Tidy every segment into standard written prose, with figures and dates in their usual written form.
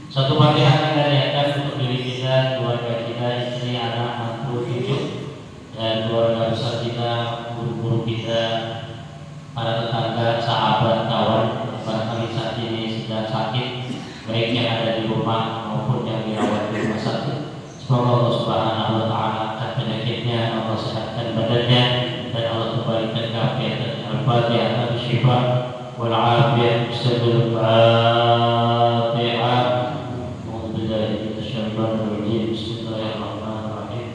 Satu Fatihah kita niatkan untuk diri kita, keluarga kita, istri, anak, mantu, cucu, dan keluarga besar kita, guru-guru kita, para tetangga, sahabat, kawan, barangkali saat ini sedang sakit, baik yang ada di rumah maupun yang dirawat di rumah sakit. Semoga Allah Subhanahu wa Ta'ala angkat penyakitnya, Allah sehatkan badannya, dan Allah kembalikan keafiatan. Al-Fatihah, al-Syifa, wal-Afiyah, Bismillahirrahmanirrahim. Bismillahirrahmanirrahim.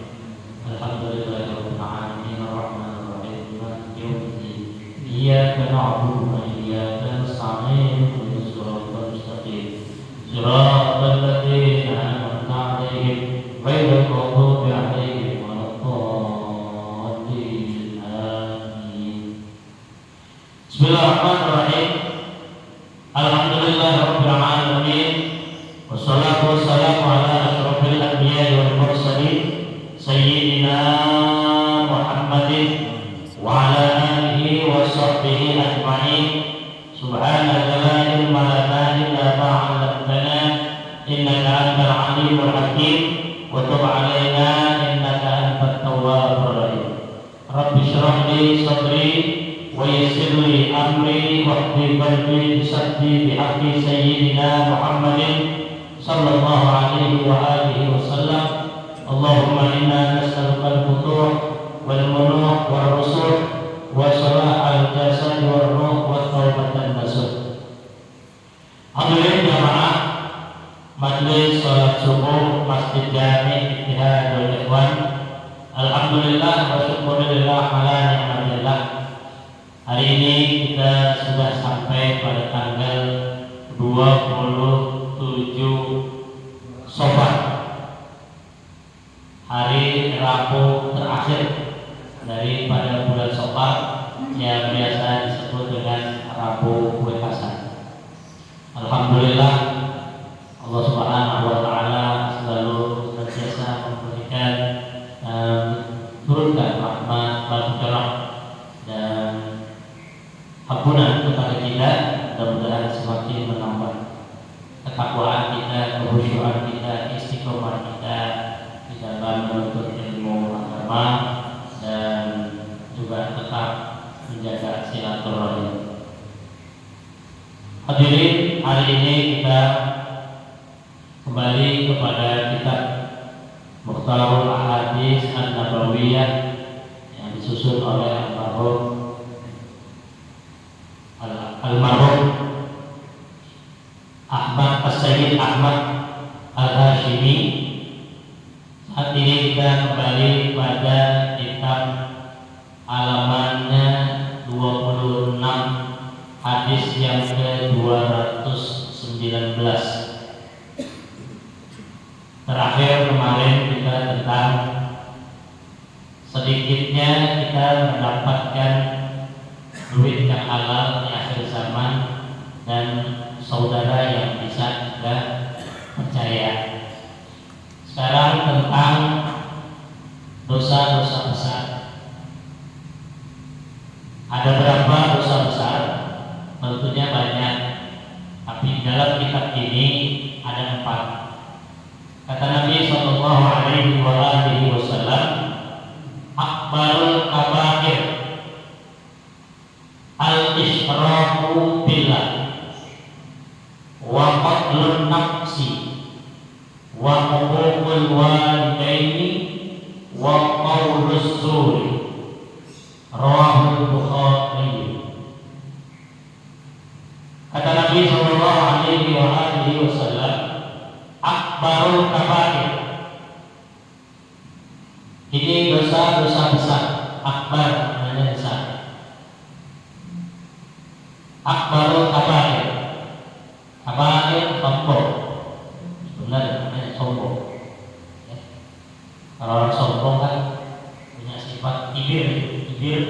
Alhamdulillahirabbil alamin, arrahmanirrahim, maliki yaumiddin. Iyyaka na'budu wa iyyaka nasta'in. Ihdinas siratal mustaqim. Shiratal ladzina an'amta 'alaihim ghairil maghdubi 'alaihim waladdallin. Amin. Bismillahirrahmanirrahim. Alhamdulillahirabbil alamin. Wassalatu wassalamu ala asyrafil anbiya'i wal mursalin sayyidina Muhammadin wa ala alihi wa sahbihi ajma'in. Subhanaka la ilma lana illa ma 'allamtana innaka antal 'alimul hakim wa tub 'alaina innaka antat tawwabur rahim. Rabbi shrah li sadri wa yassir li amri wahdid qalbi bisaddi bihaqqi sayyidina Muhammadin sallallahu alaihi wa alihi wasallam. Allahumma inna nas'aluka al-futuh wal munuh wal rusuh wa salah al-jasad wal ruh wa taubatan nasuh. Hadirin jamaah Majelis Salat Subuh Masjid Jami' Ittihadul Ikhwan Alhamdulillah wa syukurillah ala ni'matillah. Hari ini kita sudah sampai pada tanggal 27 Safar, hari Rabu terakhir daripada bulan Safar yang biasa disebut dengan Rabu Kue Kasar. Alhamdulillah, Allah Subhanahu wa taala selalu senantiasa memberikan turunkan rahmat, barokah dan ampunan kepada kita. Mudah-mudahan semakin menambah ketakwaan kita, kekhusyuan kita, istiqomah kita di dalam menuntut ilmu agama dan juga tetap menjaga silaturahim. Hadirin, hari ini kita kembali kepada kitab Mukhtarul Ahadits An-Nabawiyah yang disusun oleh Almarhum Ahmad As-Sayyid Ahmad Al-Hashimi. Saat ini kita kembali pada kitab halamannya 26, hadis yang ke-219. Terakhir kemarin kita tentang sedikitnya kita mendapatkan duit yang halal di akhir zaman dan saudara yang bisa juga percaya. Sekarang tentang dosa-dosa besar. Ada berapa dosa besar? Tentunya banyak, tapi dalam kitab ini ada 4. Kata Nabi Sallallahu Alaihi Wasallam, akbarul kabair al-isyraku billah wa qatlun nafsi wa huququl walidaini wa qaulus suri. Rawahul Bukhari. Kata Nabi Sallallahu Alaihi Wasallam, akbarul kabair, ini dosa-dosa besar. Akbar namanya besar. Akbarul kabair, kabair sombong, sebenarnya namanya sombong. Ya. Kalau orang sombong kan punya sifat kibir,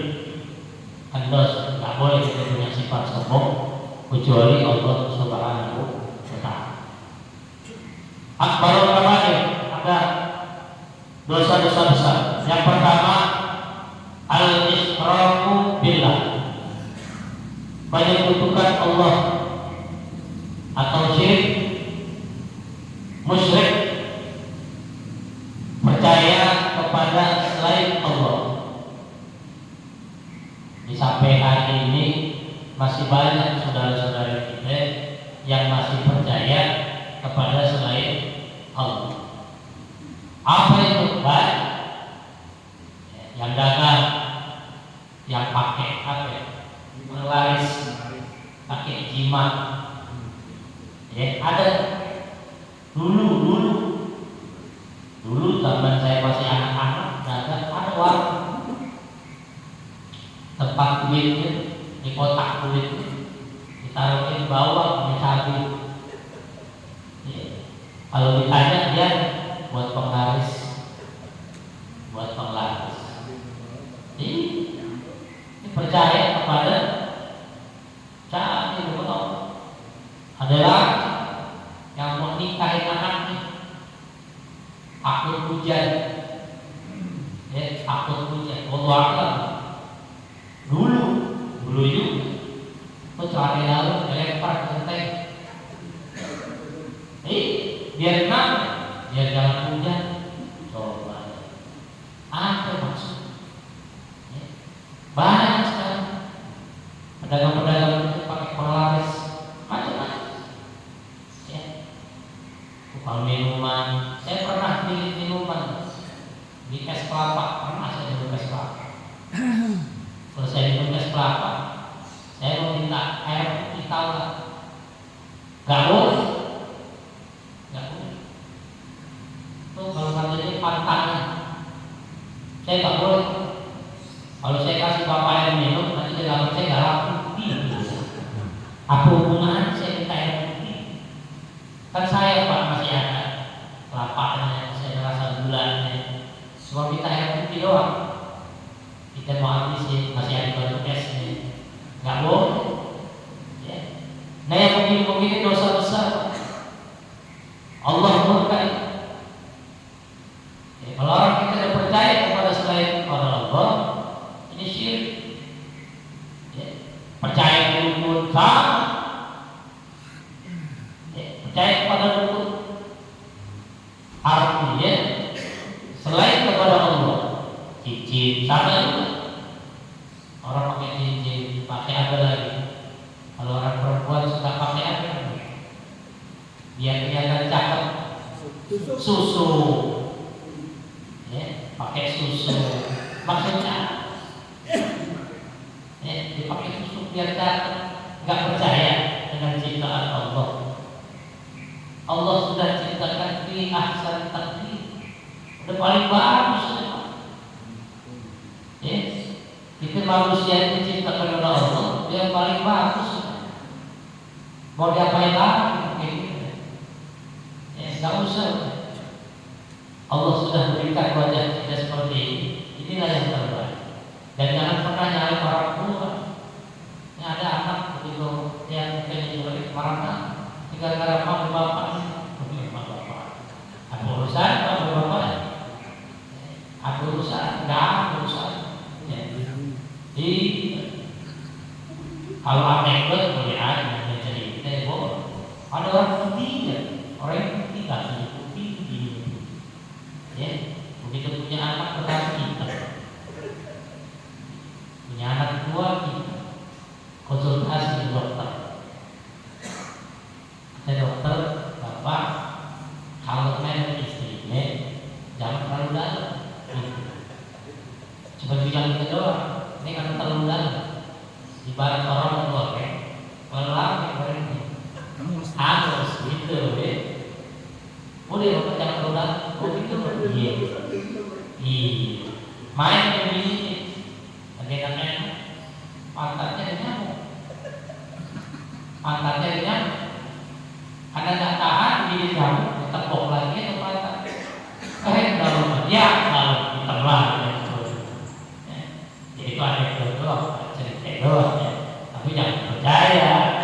kandos, nggak boleh kita punya sifat sombong kecuali Allah Subhanahu wa taala. Akbarul kabair, ada dosa-dosa besar. Yang pertama, al-isyraku billah, menyekutukan Allah atau syirik, musyrik, percaya kepada selain Allah. Di sampai hari ini masih banyak saudara-saudara kita yang masih percaya kepada selain Allah. Apa itu baik? Yang dagang, yang pakai apa? Melaris, pakai jimat. Ya, ada dulu zaman saya masih anak-anak, dagang ada warung, tempat duitnya di kotak duit ditaruhin bawah di cabai. Ya. Kalau ditanya dia buat penglaris. Ini percaya kepada cabai betul. Adalah yang mau nikahin anaknya takut hujan. Takut hujan. Allah Akbar. Dulu juga. Kecuali lalu dilempar ke genteng. Biar tenang, biar jangan hujan. Coba. Apa maksud? Banyak sekarang pedagang-pedagang itu pakai penglaris macam-macam. Tukang minuman. Saya pernah beli minuman di es kelapa. Pernah saya minum es kelapa. Selesai minum es kelapa, saya mau minta air putih tawar. Gak boleh. Tuh kalau katanya pantangan Saya nggak boleh. Kalau saya kasih bapak air minum, nanti dalam saya nggak laku. Apa hubungan saya minta air putih? Kan saya Pak masih ada kelapanya, saya rasa gulanya. Cuma minta air putih doang. Kita mau habis masih ada batu es nih. Nggak boleh. Ya. Nah yang begini-begini dosa besar. Allah murka. Ya, kalau orang kita tidak percaya kepada selain Allah, ini syirik. Ya. Percaya dukun sama. Ya. Percaya kepada dukun. Artinya selain kepada Allah, cincin sama juga. Orang pakai cincin, pakai apa lagi? Kalau orang perempuan suka pakai apa? Biar kelihatan cakep. Susu. Ya, pakai susu. Maksudnya ya, dipakai susu biar cakep. Nggak percaya dengan ciptaan Allah. Allah sudah ciptakan fi ahsan taqwim. Udah paling bagus. Ya. Itu manusia itu diciptakan oleh Allah, dia paling bagus. Mau diapain lagi kayak gitu? Ya, nggak usah. Allah sudah berikan wajah kita seperti ini. Inilah yang terbaik. Dan jangan pernah nyari orang tua. Ini ada anak begitu yang pengen marah, gara-gara mau bapak. Ada urusan sama bapak. Ada urusan, nggak ada urusan. Jadi kalau anekdot boleh aja cerita, boleh. Ada orang putih ya, orang yang putih nggak punya putih begini, ya. Begitu punya anak pertama kita, punya anak kedua kita, konsultasi ke dokter. Saya dokter, bapak kalau main istrinya jangan terlalu dalam. Cuma bilang gitu doang. Ini kan terlalu dalam. Ibarat orang goreng, pelak gorengnya halus gitu, ya. Boleh bapak jangan terlalu dalam. Oh gitu, iya. Iya. Main begini, enak-enak, pantatnya ada nyamuk, pantatnya ada nyamuk. Anda tak tahan di nyamuk, ditepuk lagi atau pantat? Dalam ya, kalau ditelan. Itu ada doang, cerita doang ya. Tapi jangan percaya.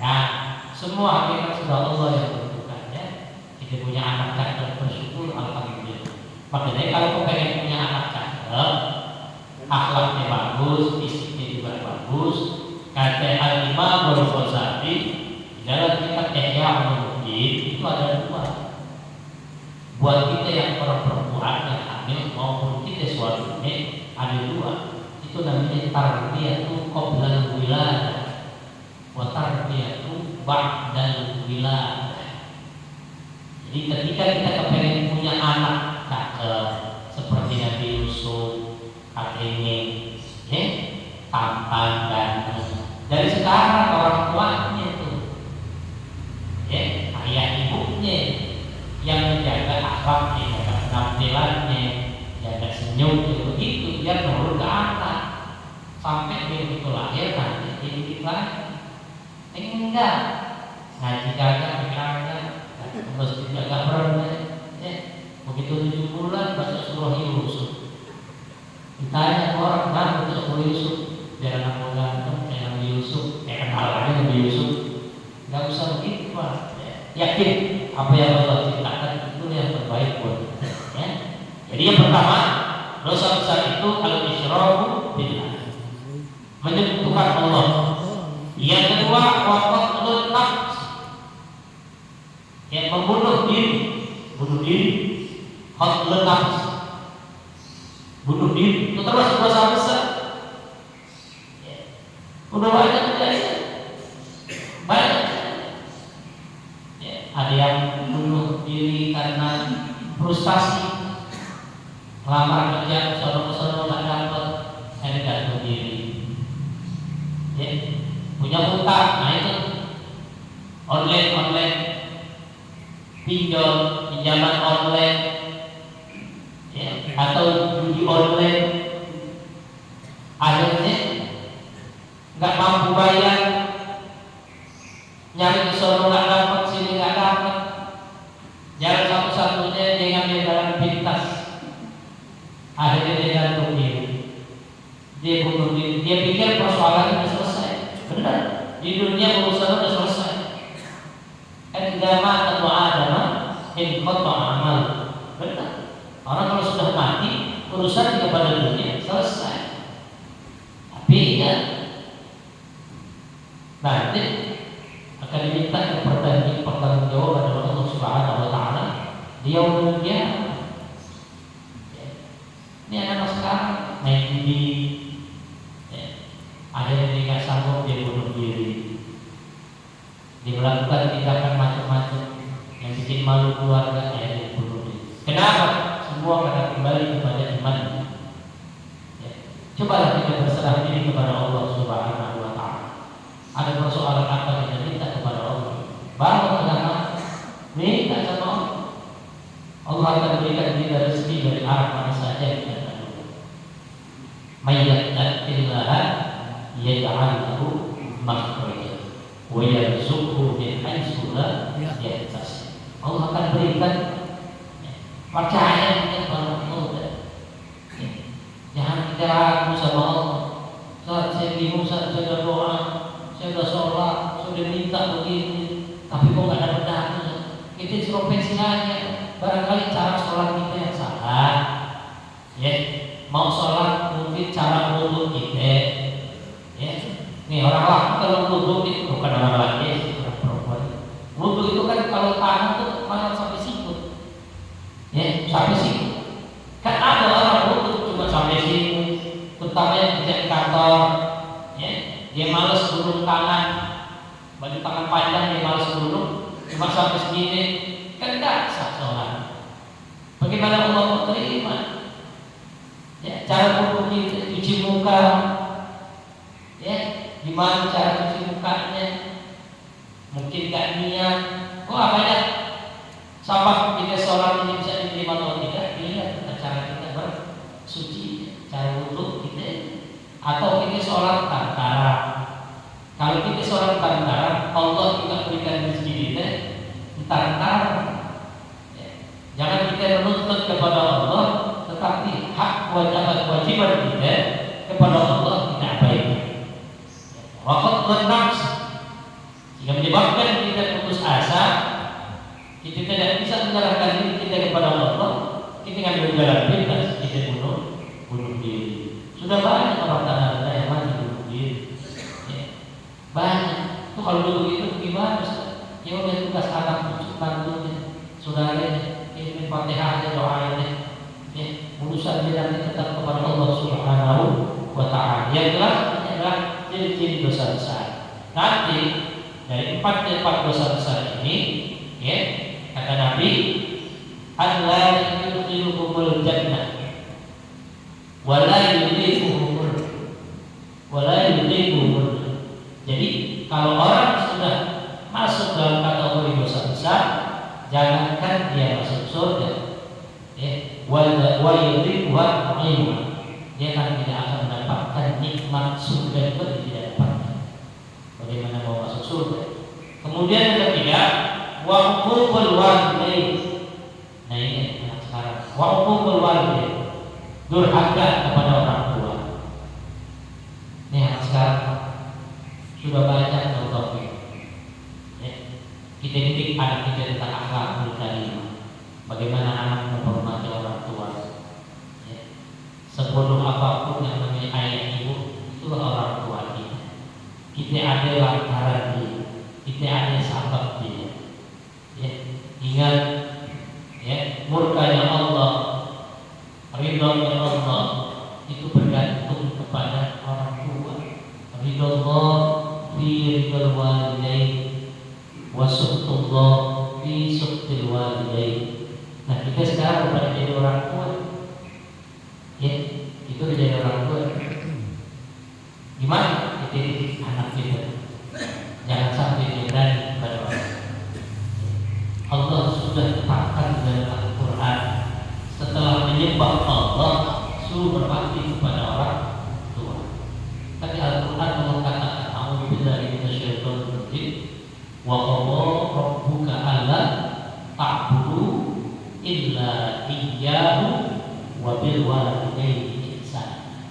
Nah, semua hakikat sudah Allah yang tentukan ya. Kita punya anak cakep bersyukur alhamdulillah. Makanya kalau kau pengen punya anak cakep, akhlaknya bagus, fisiknya juga bagus. Kata Al-Imam Al-Ghazali dalam kitab Ihya Ulumuddin itu ada dua. Buat kita yang perempuan yang hamil maupun kita suaminya ada dua. Itu namanya tarbiyatu qoblal wiladah wa tarbiyatu ba'dal wiladah. Jadi ketika kita kepengen punya anak cakep seperti Nabi Yusuf, kakeknya, ya, tampan ganteng, dari sekarang orang tuanya itu, ya, ayah ibunya yang menjaga akhlaknya, jaga penampilannya, jaga senyumnya, begitu biar nurun ke anak. Sampai dia itu lahir nanti dididik lagi. Enggak ngaji kagak, mesti jaga berenang. Begitu 7 bulan baca surah Yusuf. Ditanya orang kan baca surah Yusuf, biar anak mau ganteng kayak Nabi Yusuf, kenal aja Nabi Yusuf. Enggak usah begitu Pak. Yakin apa yang Allah ciptakan itu yang terbaik buat kita. Ya. Jadi yang pertama, dosa besar itu al-isyraku billah, menyekutukan Allah. Yang kedua, waqatlun nafs, yang membunuh diri, bunuh diri, qatlun nafs, bunuh diri, itu termasuk dosa besar. Udah banyak terjadi, banyak. Ada yang bunuh diri karena frustasi, melamar kerja sono-sono nggak dapat, saya gantung diri. Ya, punya utang, nah itu online, pinjaman online, ya, atau judi online. Akhirnya dia gantung diri, dia bunuh diri. Dia pikir persoalan sudah selesai. Benar, di dunia urusan sudah selesai. Idza mata Adam inqata amal. Benar. Orang kalau sudah mati urusan kepada dunia selesai. Tapi ya nanti akan diminta pertanggungjawaban oleh Allah Subhanahu wa taala di yaumul qiyamah. Ini anak sekarang main judi, akhirnya dia nggak sanggup, dia bunuh diri. Dia melakukan tindakan macam-macam yang bikin malu keluarga, akhirnya dia bunuh diri. Kenapa? Semua karena kembali kepada iman. Cobalah kita berserah diri kepada Allah Subhanahu wa taala. Ada persoalan apa kita minta kepada Allah? Baru agama minta sama Allah. Allah akan berikan kita rezeki dari arah mana saja kita tahu. Mayyattaqillaha yaj'al lahu makhraja wa yarzuqhu min haitsu la yahtasib. Allah akan berikan, percaya kepada Allah. Jangan kita ragu sama Allah. Saat saya bingung, saat saya berdoa, saya sudah sholat, sudah minta begini, tapi kok nggak dapat dapet. Kita introspeksi aja. Barangkali cara sholat kita yang salah. Ya, mau sholat mungkin cara wudhu kita. Ya, nih orang laki kalau wudhu itu bukan orang laki, orang perempuan. Wudhu itu kan kalau tangan tuh mana sampai situ. Ya, sampai situ. Kan ada orang wudhu cuma sampai sini, terutama yang kerja di kantor. Ya, dia malas gulung tangan, baju tangan panjang dia malas gulung, cuma sampai segini, kan tidak sah sholat. Bagaimana Allah mau terima? Ya, cara cuci muka, ya, gimana cara cuci mukanya? Mungkin gak niat. Kok apa ya? Sama kita sholat ini bisa diterima atau tidak? Dilihat cara kita bersuci, cara wudhu kita, atau kita sholat tantara. Kalau kita sholat tantara, Allah juga berikan rezeki kita tantara. Jangan kita menuntut kepada Allah, tetapi hak kewajiban kita kepada Allah kita abaikan. Waqad nafs, jika menyebabkan kita putus asa, kita tidak bisa menyerahkan diri kita kepada Allah, kita ngambil jalan pintas, kita bunuh diri. Sudah banyak orang tanah yang mati bunuh diri. Banyak. Itu kalau dulu itu gimana? Ya udah tugas anak cucu bantunya, saudaranya. Ini Fatihah aja doanya, ya, urusan dia nanti tetap kepada Allah Subhanahu wa taala. Yang jelas ini adalah ciri-ciri dosa besar. Nanti dari empat dosa besar ini, ya, kata Nabi, Allah yudkhiluhumul jannah wa la yudkhiluhumul. Jadi kalau orang sudah masuk dalam kategori dosa besar, jangankan dia masuk surga, ya, dia kan tidak akan mendapatkan nikmat surga itu, tidak dapatkan. Bagaimana mau masuk surga? Kemudian yang ketiga, wa uququl walidain. Nah ini anak sekarang, wa uququl walidain, durhaka kepada orang tua. Ini anak sekarang sudah banyak tahu. Kita didik anak kita tentang akhlakul karimah. Bagaimana anak menghormati orang tua. Ya. Sebodoh apapun yang namanya ayah ibu, itulah orang tua kita. Kita ada lantaran dia, kita ada sabab dia. Ya. Ingat, ya, murkanya Allah, ridhonya Allah itu bergantung kepada orang tua. Ridho Allah fi ridhal walidain, wasutullah fi sutil walidain. Nah kita sekarang bukan jadi orang tua, ya, itu jadi orang tua. Gimana kita didik anak kita? Jangan sampai dia berani kepada orang. Allah sudah tetapkan dalam Al-Quran, setelah menyembah Allah, suruh berbakti kepada orang tua. Tapi Al-Quran mengatakan, a'udzubillahi minasyaitonir rajim, wa qadha rabbuka alla ta'budu illa iyyahu wa bil walidayni ihsana.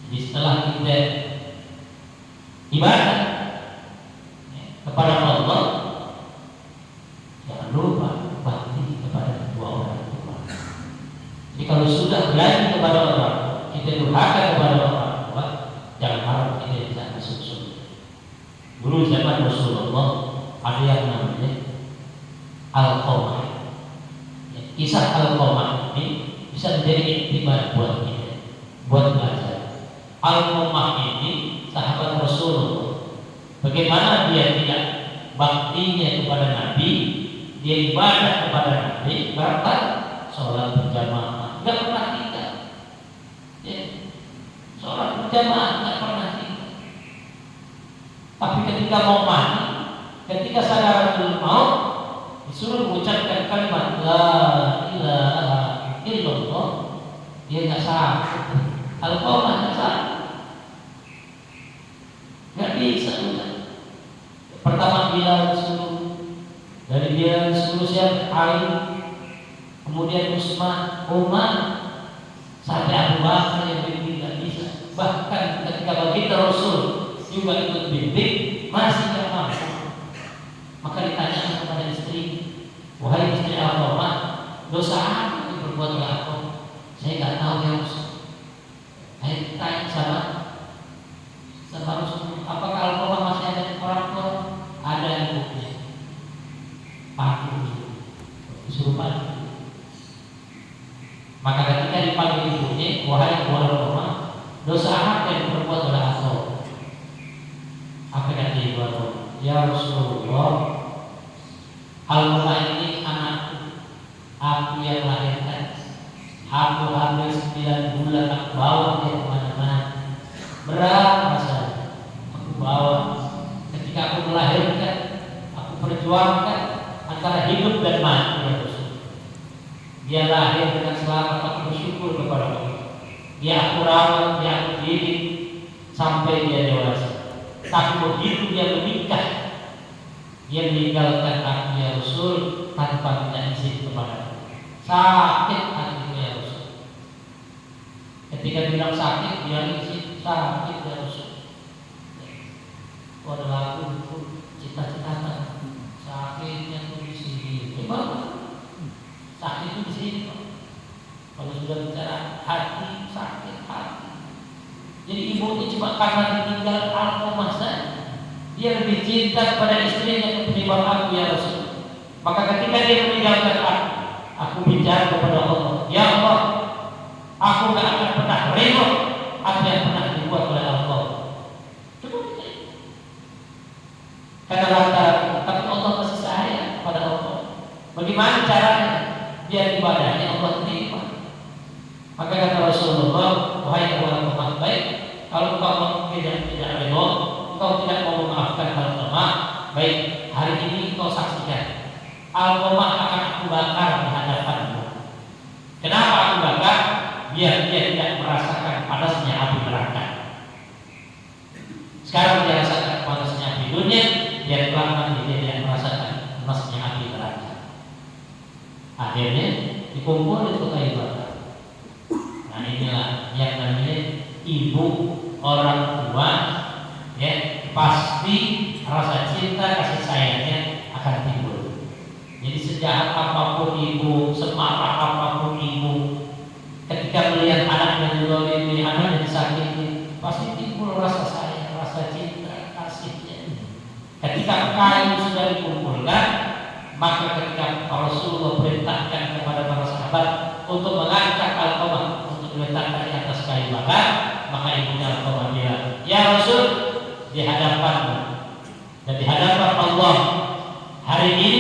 Jadi setelah kita ibadah kepada Allah, jangan lupa bakti kepada dua orang tua. Jadi kalau sudah berani kepada orang, kita durhaka kepada orang tua, jangan harap kita bisa masuk surga. Dulu zaman Rasulullah ada yang namanya Al-Qamah. Kisah Al-Qamah ini bisa menjadi iktibar buat kita, buat belajar. Al-Qamah ini sahabat Rasulullah. Bagaimana dia tidak baktinya kepada Nabi, dia ibadah kepada Nabi, bahkan sholat berjamaah nggak pernah tinggal. Ya, sholat berjamaah nggak pernah tinggal. Tapi ketika mau mati, ketika sadaratul maut, disuruh mengucapkan kalimat la ilaha illallah, dia nggak sakit. Al-Qamah nggak sakit, nggak bisa. Pertama Bilal disuruh, dari Bilal disuruh siapa? Ali, kemudian Utsman, Umar, sampai Abu Bakar yang bimbing nggak bisa. Bahkan ketika baginda Rasul juga ikut bimbing, masih nggak mampu. Maka ditanya kepada istri, wahai istri Al-Qamah, dosa apa yang berbuat oleh aku? Saya nggak tahu ya Rasul. Saya ditanya sama Rasul, apakah Al-Qamah masih ada orang tua? Ada ibunya, panggil, disuruh panggil. Maka ketika dipanggil ibunya, wahai ibu Al-Qamah, dosa apa yang berbuat oleh aku? Apa kata ibu Al-Qamah? Ya Rasulullah, Al-Qamah ini anakku, aku yang lahirkan. Aku hamil 9 bulan, aku bawa dia kemana-mana. Berat rasanya, aku bawa. Ketika aku melahirkan, aku perjuangkan antara hidup dan mati ya Rasul. Dia lahir dengan selamat, aku bersyukur kepada Allah. Dia aku rawat, dia aku didik sampai dia dewasa. Tapi begitu dia menikah, dia meninggalkan aku ya Rasul tanpa minta izin kepada aku. Sakit hatiku ya Rasul. Ketika bilang sakit, dia izin sakit ya Rasul. Adalah aku cita-cita sakitnya tuh di sini. Memang sakit itu di sini. Kalau sudah bicara hati, sakit hati. Jadi ibu ini cuma karena ditinggal Al-Qamah saja, dia lebih cinta kepada istrinya ketimbang aku ya Rasul. Maka ketika dia meninggalkan aku bicara kepada Allah, ya Allah, aku gak akan pernah rela apa yang pernah dibuat oleh Allah. Karena lantaran, tapi Allah masih sayang pada Allah. Bagaimana caranya? Biar ibadahnya Allah terima. Maka kata Rasulullah, wahai Al-Qamah, baik, kalau engkau tidak rela, engkau tidak mau memaafkan Al-Qamah, baik, hari ini engkau saksikan Al-Qamah akan aku bakar di hadapanmu. Kenapa aku bakar? Biar dia tidak merasakan panasnya api neraka. Sekarang dia rasakan panasnya api dunia, dia kelak dia tidak merasakan panasnya api neraka. Akhirnya dikumpul di kota ibadah. Nah inilah yang namanya ibu orang tua, ya pasti rasa cinta kasih sayangnya akan timbul. Jadi sejahat apapun ibu, semarah apapun ibu, ketika melihat anaknya dizalimi, anaknya disakiti, pasti timbul rasa sayang, rasa cinta, kasihnya. Ketika kain sudah dikumpulkan, maka ketika Rasulullah perintahkan kepada para sahabat untuk mengangkat Al-Qamah untuk diletakkan di atas kayu bakar, maka ibunya Al-Qamah bilang, ya Rasul, di hadapanmu dan di hadapan Allah hari ini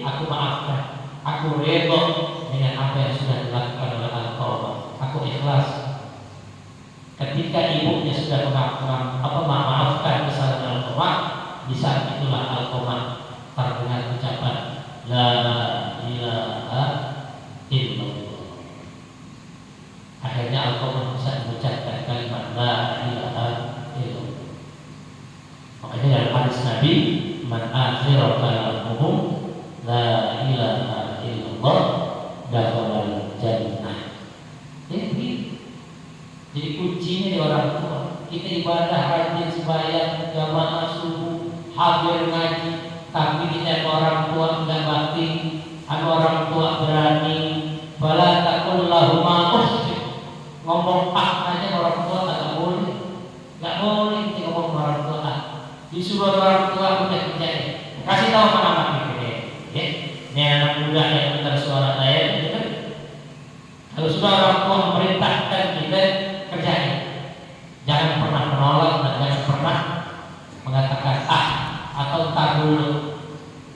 aku maafkan, aku redha dengan apa yang sudah dilakukan oleh Al-Qamah, aku ikhlas. Ketika ibunya sudah memaafkan kesalahan Al-Qamah, di saat itulah Al-Qamah terdengar ucapan la ilaha illallah. Akhirnya Al-Qamah bisa mengucapkan kalimat la ilaha illallah. Makanya dalam hadis Nabi, man akhira kalamuhum la ilaha illallah dakhala jannah. Jadi kuncinya di orang tua. Kita ibadah, rajin sembahyang, jamaah subuh, hadir ngaji, tapi kita orang tua enggak bakti, orang tua berani, bala takul lahuma usyrik. Ngomong aja orang tua enggak boleh. Enggak boleh kita ngomong orang tua. Disuruh orang tua udah kerjain. Kasih tahu anak-anak kita, ya. Ini anak muda yang dengar suara saya, gitu kan? Kalau sudah orang tua memerintahkan kita kerjain. Jangan pernah menolak dan jangan pernah mengatakan atau tak dulu.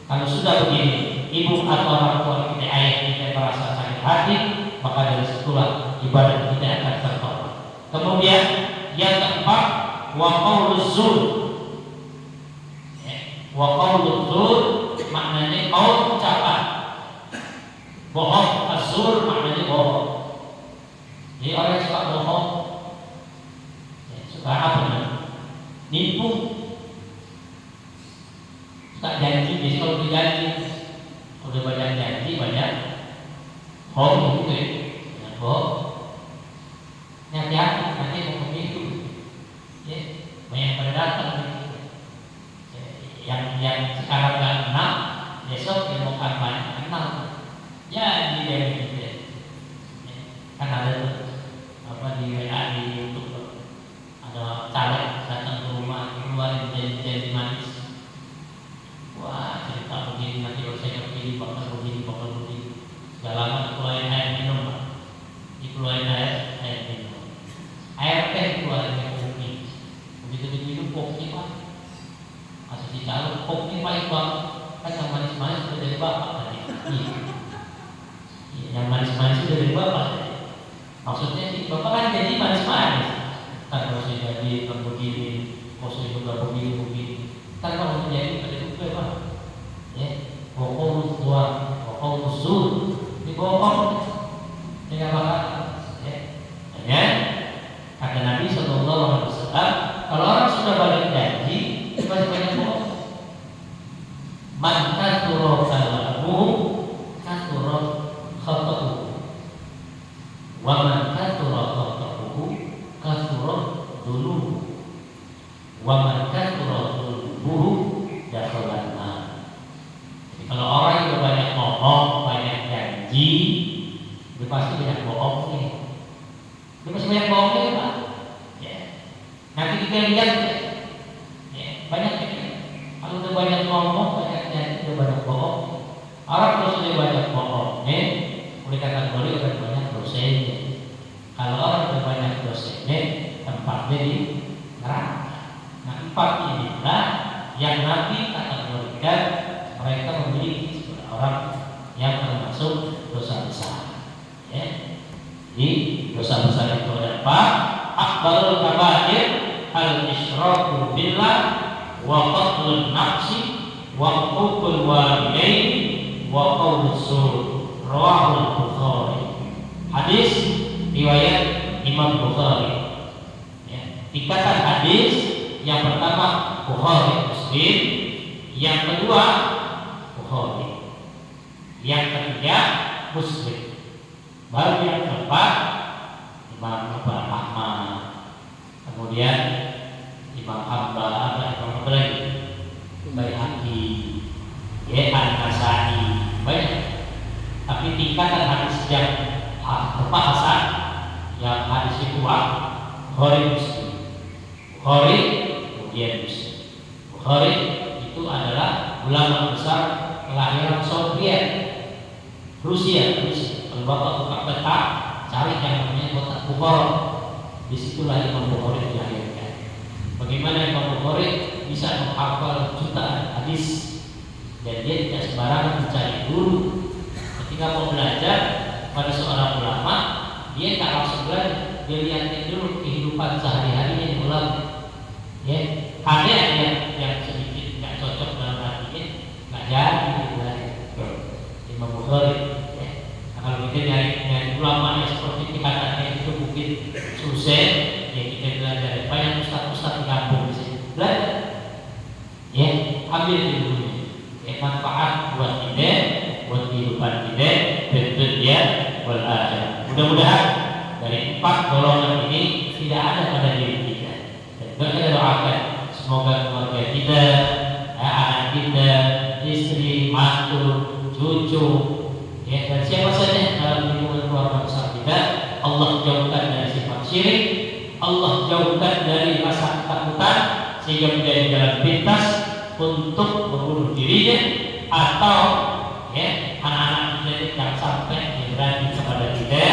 Kalau sudah begini, ibu atau orang tua kita, ayah kita merasa sakit hati, maka dari situlah ibadah kita akan tertolak. Kemudian yang keempat, wa qauluz zur. Wa qauluz zur maknanya qaul ucapan. Bohong, az-zur maknanya bohong. Jadi orang yang suka bohong, suka apa nih? Nipu, suka janji. Jadi kalau berjanji, udah banyak janji, banyak bohong gitu ya. Bohong. Hati-hati, nanti mau begitu. Ya, banyak pada datang. Yang sekarang nggak kenal, besok dia mau kampanye kenal. Ya, ini dia gitu ya. Kan ada apa di WA di YouTube ada caleg datang ke rumah keluarin janji manis. Wah, cerita begini, nanti kalau saya kepilih bakal begini. Sudah lama keluarin air minum, Pak. Dikeluarin air minum. Air teh keluarin yang kopi. Begitu diminum kopi, Pak. Asal dicalon kopi pahit banget. Kan yang manis-manis sudah dari bapak tadi. Yang manis-manis sudah dari bapak. Maksudnya bapak kan jadi manis-manis. Kan kalau saya jadi begini, kalau saya juga begini. Kan kalau menjadi ada juga, Pak. Ya, pokok tua, pokok usul, di bohong, tidak bakal. Ya, kata Nabi SAW, kalau orang sudah balik janji, pasti banyak bohong. Man katsura kalamuhu katsura khata'uhu. Wa man katsura khata'uhu katsura dhunubuhu. Wa man katsura dhunubuhu dakhalan nar. Kalau orang yang banyak ngomong, banyak janji, dia pasti banyak bohongnya. Dia pasti banyak bohongnya, Pak. Ya. Nanti kita lihat, ya, banyak ya. Kalau udah banyak ngomong, banyak janji, udah banyak bohong. Orang kalau sudah banyak bohongnya, oleh kategori udah banyak dosanya. Kalau orang udah banyak dosanya, tempatnya di neraka. Nah, empat inilah yang Nabi kategorikan mereka memiliki sebagai orang yang termasuk dosa besar. Ya. Jadi dosa besar itu ada apa? Akbarul kabair al-isyraku billah wa qatlun nafsi wa uququl walidain wa qauluz zur. Rawahul Bukhari. Hadis riwayat Imam Bukhari. Ya. Ikatan hadis yang pertama Bukhari Muslim, yang kedua Bukhari, yang ketiga Muslim, baru yang keempat Imam Ahmad, kemudian Imam Hambal, Imam Baihaqi, An-Nasai, banyak. Tapi tingkatan hadis yang hasan, yang hadis itu Bukhari Muslim, Bukhari kemudian Muslim. Bukhari itu adalah ulama besar kelahiran Soviet, Rusia. Kalau bapak buka peta, cari yang namanya kota Bukhara. Disitulah Imam Bukhari dilahirkan. Bagaimana Imam Bukhari bisa menghafal jutaan hadis dan dia tidak sembarangan mencari guru. Ketika mau belajar pada seorang ulama, dia tak langsung belajar, dia lihatin dulu kehidupan sehari-harinya di ulama. Ya, ada yang sedikit nggak cocok dalam hatinya, nggak jadi belajar. Imam Bukhari. Ya. Nah, kalau kita nyari ulama yang seperti dikatakan itu mungkin susah, ya kita belajar. Banyak ustaz-ustaz di kampung di sini belajar. Ya, ambil dulu. Ya, manfaat buat kita, buat kehidupan kita, dunia wal akhirah. Mudah-mudahan dari 4 golongan ini tidak ada pada diri kita. Dan kita doakan semoga keluarga kita, anak kita, istri, mantu, cucu, ya, dan siapa saja dalam lingkungan keluarga besar kita, Allah jauhkan dari sifat syirik, Allah jauhkan dari rasa ketakutan sehingga menjadi jalan pintas untuk membunuh dirinya atau ya anak-anak kita jangan sampai berani kepada kita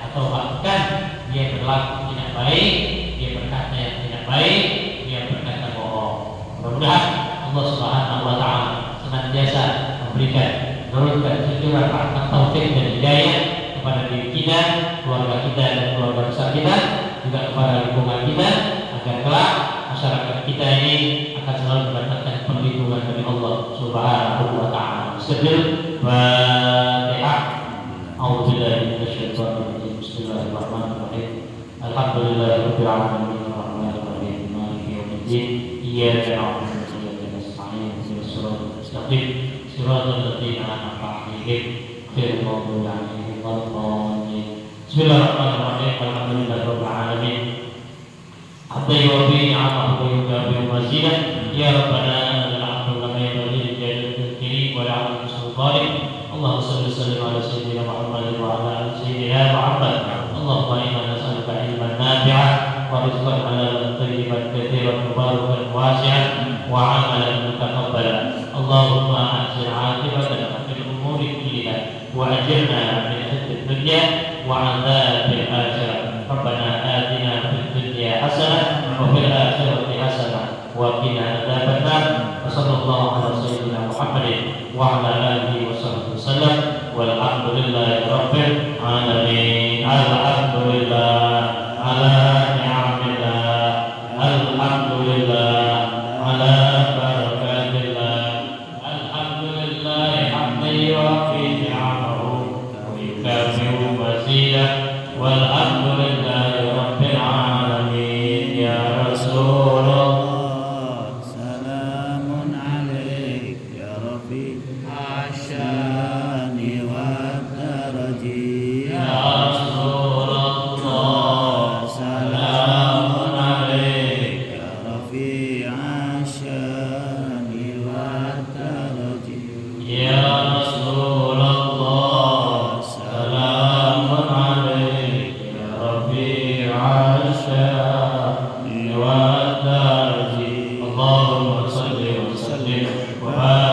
atau bahkan dia berlaku tidak baik, dia berkata yang tidak baik, dia berkata bohong. Mudah-mudahan Allah Subhanahu wa taala senantiasa memberikan menurunkan cucuran rahmat taufik dan hidayah kepada diri kita, keluarga kita dan keluarga besar kita, juga kepada lingkungan kita, agar kelak masyarakat kita ini akan selalu mendapatkan perlindungan dari Allah Subhanahu wa taala. Fatihah. A'udzubillahi minasyaitonir rajim. Bismillahirrahmanirrahim. Alhamdulillahirabbil alamin arrahmanir rahim maliki yaumiddin. Iyyaka na'budu wa iyyaka nasta'in. Ihdinas siratal mustaqim. Siratal ladzina an'amta 'alaihim ghairil maghdubi 'alaihim waladdallin. Bismillahirrahmanirrahim. Alhamdulillahirabbil alamin. Hatta yuwaffi ni'amahu wa yukafi mazidah. Ya Rabbana lakal hamdu kama yanbaghi li jalali karim wa li'azimi sultanik. Allahumma shalli wa sallim ala sayyidina Muhammad wa ala ali sayyidina Muhammad. Allahumma inna nas'aluka ilman nafi'an wa rizqan halalan thayyiban katsiran mubarakan wasi'an wa 'amalan mutakabbalan. Allahumma ahsin 'aqibatana fil umuri kulliha wa ajirna min khizyi dunya wa 'adzabil akhirah. Rabbana atina fid dunya hasanah wa fil akhirati hasanah wa qina adzabannar. Wassallallahu ala sayyidina Muhammadin wa ala alihi wa sahbihi wasallam. Walhamdulillahi rabbil alamin. Alhamdulillah ala ni'amillah. Alhamdulillah ala barakatillah. Alhamdulillah hamdan yuwaffi ni'amahu wa yukafi mazidah. Walhamdulillahi rabbil alamin. Ya Rasulullah salamun alaik ya Rabbi asyani wa daraji. Ya Rasulullah salamun alaik ya Rabbi asyani wa daraji. Ya Rasulullah salamun alaik ya Rabbi asyani wa darji. Allahumma salli wa sallim wa barik